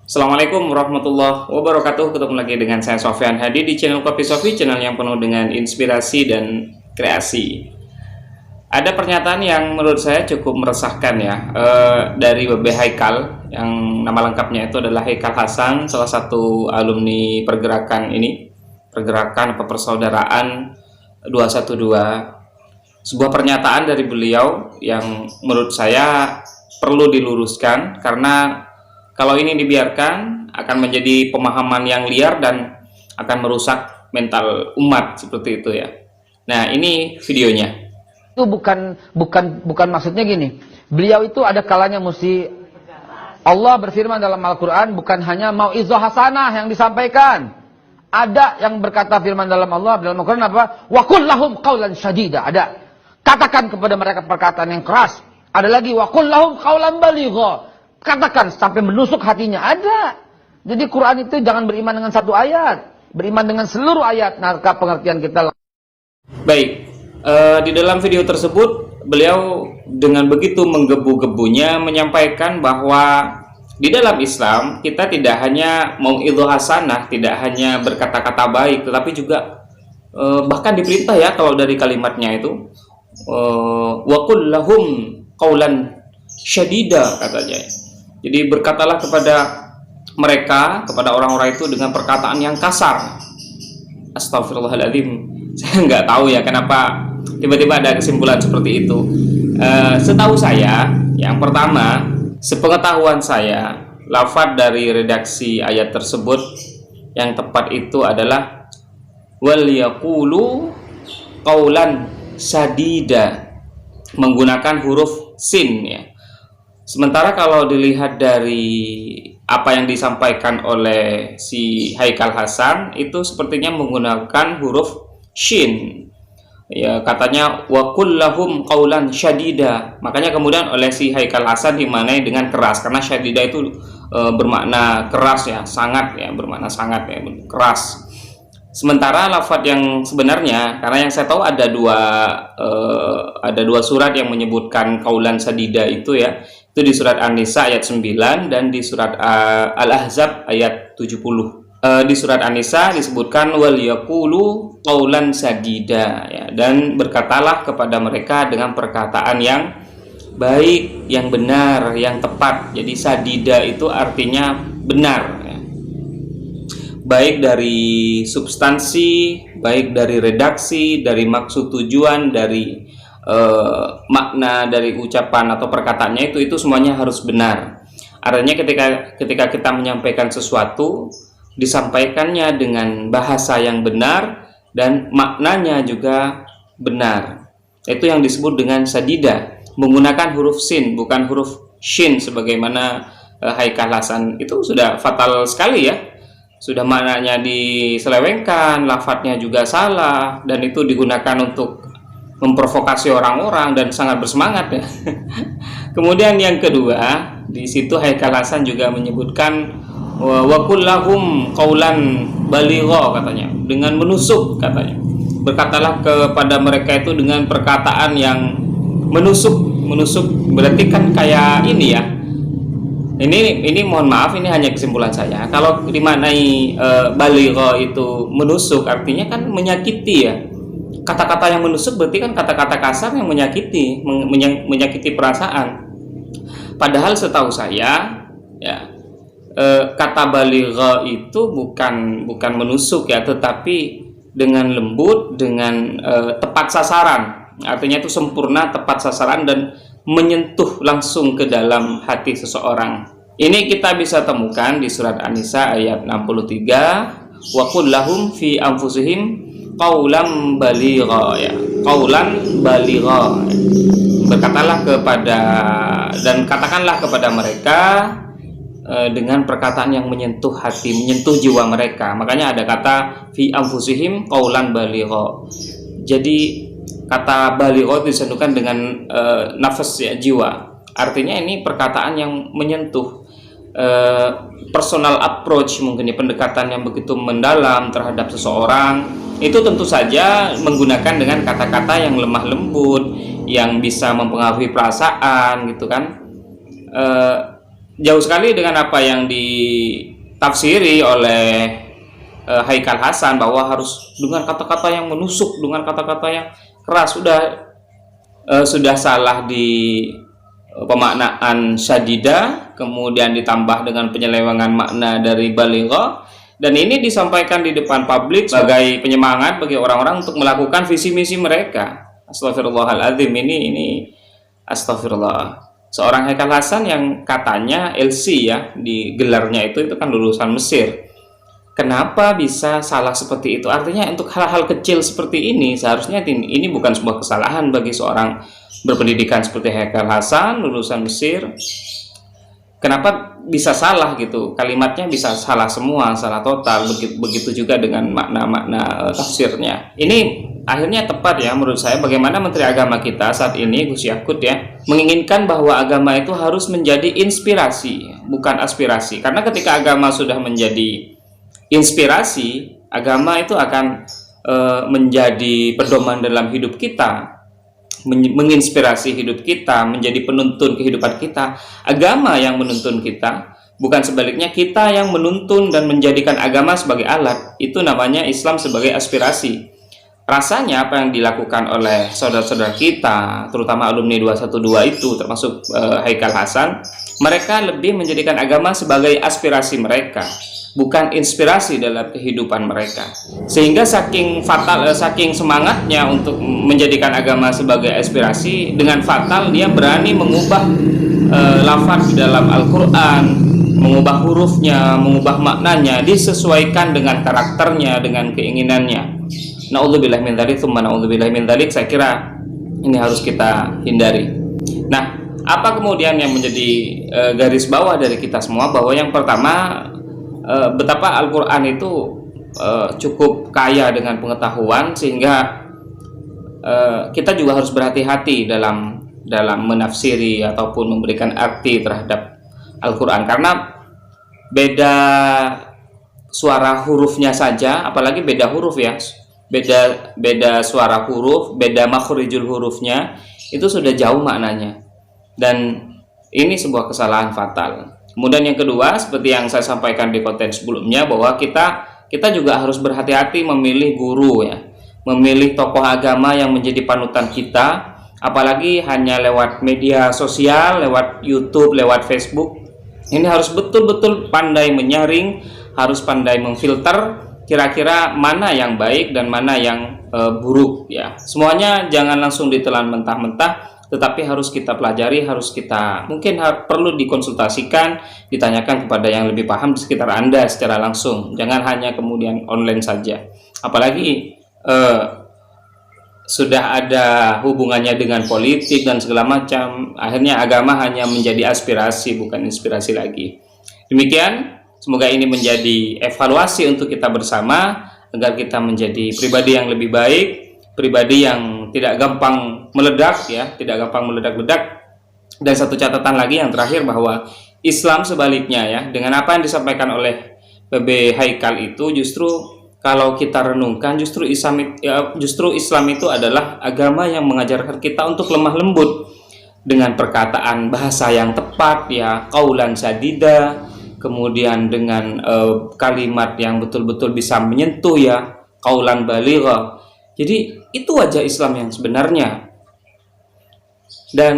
Assalamualaikum warahmatullahi wabarakatuh. Ketemu lagi dengan saya Sofyan Hadi di channel Kopi Sofi, channel yang penuh dengan inspirasi dan kreasi. Ada pernyataan yang menurut saya cukup meresahkan ya, dari Bebe Haikal, yang nama lengkapnya itu adalah Haikal Hasan, salah satu alumni pergerakan ini, pergerakan apa persaudaraan 212. Sebuah pernyataan dari beliau yang menurut saya perlu diluruskan, karena kalau ini dibiarkan akan menjadi pemahaman yang liar dan akan merusak mental umat seperti itu ya. Nah, ini videonya. Itu bukan maksudnya gini. Beliau itu ada kalanya mesti Allah berfirman dalam Al-Qur'an, bukan hanya mau'izah hasanah yang disampaikan. Ada yang berkata firman dalam Allah dalam Al-Qur'an apa? Wa qul lahum qaulan syadida. Ada. Katakan kepada mereka perkataan yang keras. Ada lagi wa qul lahum qaulan baligha. Katakan sampai menusuk hatinya. Ada. Jadi Quran itu jangan beriman dengan satu ayat, beriman dengan seluruh ayat. Nah, pengertian kita. Baik, di dalam video tersebut beliau dengan begitu menggebu-gebunya menyampaikan bahwa di dalam Islam kita tidak hanya mau'izah hasanah, tidak hanya berkata-kata baik, tetapi juga bahkan diperintah ya, kalau dari kalimatnya itu wa qul lahum qaulan syadida katanya. Jadi berkatalah kepada mereka, kepada orang-orang itu dengan perkataan yang kasar. Astagfirullahaladzim. Saya nggak tahu ya kenapa tiba-tiba ada kesimpulan seperti itu. Setahu saya, yang pertama, sepengetahuan saya, lafadz dari redaksi ayat tersebut yang tepat itu adalah wal yaqulu qaulan sadida, menggunakan huruf sin ya. Sementara kalau dilihat dari apa yang disampaikan oleh si Haikal Hasan, itu sepertinya menggunakan huruf shin. Ya, katanya wa qul lahum qaulan syadida. Makanya kemudian oleh si Haikal Hasan dimaknai dengan keras, karena syadida itu bermakna keras ya, sangat ya, bermakna sangat ya, keras. Sementara lafadz yang sebenarnya, karena yang saya tahu ada dua surat yang menyebutkan qaulan sadida itu ya. Itu di surat An-Nisa ayat 9 dan di surat Al-Ahzab ayat 70. Di surat An-Nisa disebutkan wal yaqulu qaulan sadida ya, dan berkatalah kepada mereka dengan perkataan yang baik, yang benar, yang tepat. Jadi sadida itu artinya benar ya. Baik dari substansi, baik dari redaksi, dari maksud tujuan, dari makna dari ucapan atau perkataannya, itu semuanya harus benar. Artinya ketika kita menyampaikan sesuatu, disampaikannya dengan bahasa yang benar dan maknanya juga benar. Itu yang disebut dengan sadida, menggunakan huruf sin bukan huruf shin sebagaimana Haikal Hasan. Itu sudah fatal sekali ya. Sudah maknanya diselewengkan, lafadznya juga salah, dan itu digunakan untuk memprovokasi orang-orang dan sangat bersemangat ya. Kemudian yang kedua, di situ Haikal Hasan juga menyebutkan wa qul lahum qaulan baligha katanya, dengan menusuk katanya. Berkatalah kepada mereka itu dengan perkataan yang menusuk. Menusuk berarti kan kayak ini ya. Ini mohon maaf, ini hanya kesimpulan saya. Kalau dimaknai baligha itu menusuk, artinya kan menyakiti ya. Kata-kata yang menusuk berarti kan kata-kata kasar yang menyakiti, menyakiti perasaan. Padahal setahu saya ya, kata baligha itu bukan menusuk ya, tetapi dengan lembut, dengan tepat sasaran. Artinya itu sempurna, tepat sasaran, dan menyentuh langsung ke dalam hati seseorang. Ini kita bisa temukan di surat An-Nisa ayat 63, wa qul lahum fi anfusihim qaulan baligha ya, qaulan baligha. Berkatalah kepada dan katakanlah kepada mereka dengan perkataan yang menyentuh hati, menyentuh jiwa mereka. Makanya ada kata fi anfusihim qaulan baligha. Jadi kata baligha disandukan dengan nafas ya, jiwa. Artinya ini perkataan yang menyentuh, personal approach, mungkin ya, pendekatan yang begitu mendalam terhadap seseorang. Itu tentu saja menggunakan dengan kata-kata yang lemah lembut, yang bisa mempengaruhi perasaan gitu kan. jauh sekali dengan apa yang ditafsiri oleh Haikal Hasan, bahwa harus dengan kata-kata yang menusuk, dengan kata-kata yang keras. Sudah salah di pemaknaan syadida, kemudian ditambah dengan penyelewengan makna dari balighah, dan ini disampaikan di depan publik sebagai penyemangat bagi orang-orang untuk melakukan visi misi mereka. Astagfirullahaladzim, ini astagfirullah. Seorang Haikal Hasan yang katanya LC ya, di gelarnya itu kan lulusan Mesir. Kenapa bisa salah seperti itu? Artinya untuk hal-hal kecil seperti ini seharusnya ini bukan sebuah kesalahan bagi seorang berpendidikan seperti Haikal Hasan, lulusan Mesir. Kenapa bisa salah gitu? Kalimatnya bisa salah semua, salah total. Begitu juga dengan makna-makna tafsirnya. Ini akhirnya tepat ya menurut saya, bagaimana Menteri Agama kita saat ini, Gus Yakut ya, menginginkan bahwa agama itu harus menjadi inspirasi, bukan aspirasi. Karena ketika agama sudah menjadi inspirasi, agama itu akan menjadi pedoman dalam hidup kita, menginspirasi hidup kita, menjadi penuntun kehidupan kita. Agama yang menuntun kita, bukan sebaliknya kita yang menuntun dan menjadikan agama sebagai alat. Itu namanya Islam sebagai aspirasi. Rasanya apa yang dilakukan oleh saudara-saudara kita, terutama alumni 212 itu, termasuk Haikal Hasan, mereka lebih menjadikan agama sebagai aspirasi mereka, bukan inspirasi dalam kehidupan mereka. Sehingga saking semangatnya untuk menjadikan agama sebagai aspirasi, dengan fatal dia berani mengubah lafaz di dalam Al-Quran, mengubah hurufnya, mengubah maknanya, disesuaikan dengan karakternya, dengan keinginannya. Na'udzubillah min dzalik, tsumma na'udzubillah min dzalik. Saya kira ini harus kita hindari. Nah, apa kemudian yang menjadi garis bawah dari kita semua? Bahwa yang pertama, betapa Al-Quran itu cukup kaya dengan pengetahuan, sehingga kita juga harus berhati-hati dalam menafsiri ataupun memberikan arti terhadap Al-Quran, karena beda suara hurufnya saja, apalagi beda huruf ya, beda suara huruf, beda makhrijul hurufnya, itu sudah jauh maknanya, dan ini sebuah kesalahan fatal. Kemudian yang kedua, seperti yang saya sampaikan di konten sebelumnya, bahwa kita juga harus berhati-hati memilih guru ya, memilih tokoh agama yang menjadi panutan kita, apalagi hanya lewat media sosial, lewat YouTube, lewat Facebook. Ini harus betul-betul pandai menyaring, harus pandai memfilter kira-kira mana yang baik dan mana yang buruk ya. Semuanya jangan langsung ditelan mentah-mentah, tetapi harus kita pelajari, harus kita mungkin perlu dikonsultasikan, ditanyakan kepada yang lebih paham di sekitar Anda secara langsung. Jangan hanya kemudian online saja. Apalagi sudah ada hubungannya dengan politik dan segala macam, akhirnya agama hanya menjadi aspirasi, bukan inspirasi lagi. Demikian, semoga ini menjadi evaluasi untuk kita bersama, agar kita menjadi pribadi yang lebih baik, pribadi yang tidak gampang meledak ya, tidak gampang meledak-ledak. Dan satu catatan lagi yang terakhir, bahwa Islam sebaliknya ya, dengan apa yang disampaikan oleh PB Haikal itu, justru kalau kita renungkan, justru Islam itu adalah agama yang mengajarkan kita untuk lemah lembut, dengan perkataan bahasa yang tepat ya, qaulan sadida, kemudian dengan kalimat yang betul-betul bisa menyentuh ya, qaulan baligha. Jadi itu wajah Islam yang sebenarnya, dan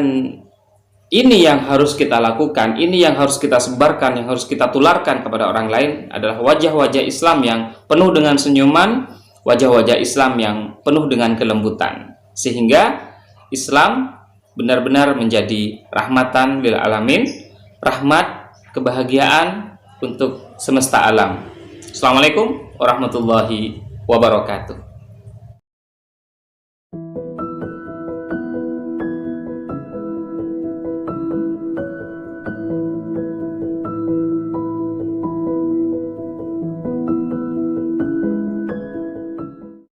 ini yang harus kita lakukan, ini yang harus kita sebarkan, yang harus kita tularkan kepada orang lain, adalah wajah-wajah Islam yang penuh dengan senyuman, wajah-wajah Islam yang penuh dengan kelembutan, sehingga Islam benar-benar menjadi rahmatan lil alamin, rahmat, kebahagiaan untuk semesta alam. Assalamualaikum warahmatullahi wabarakatuh.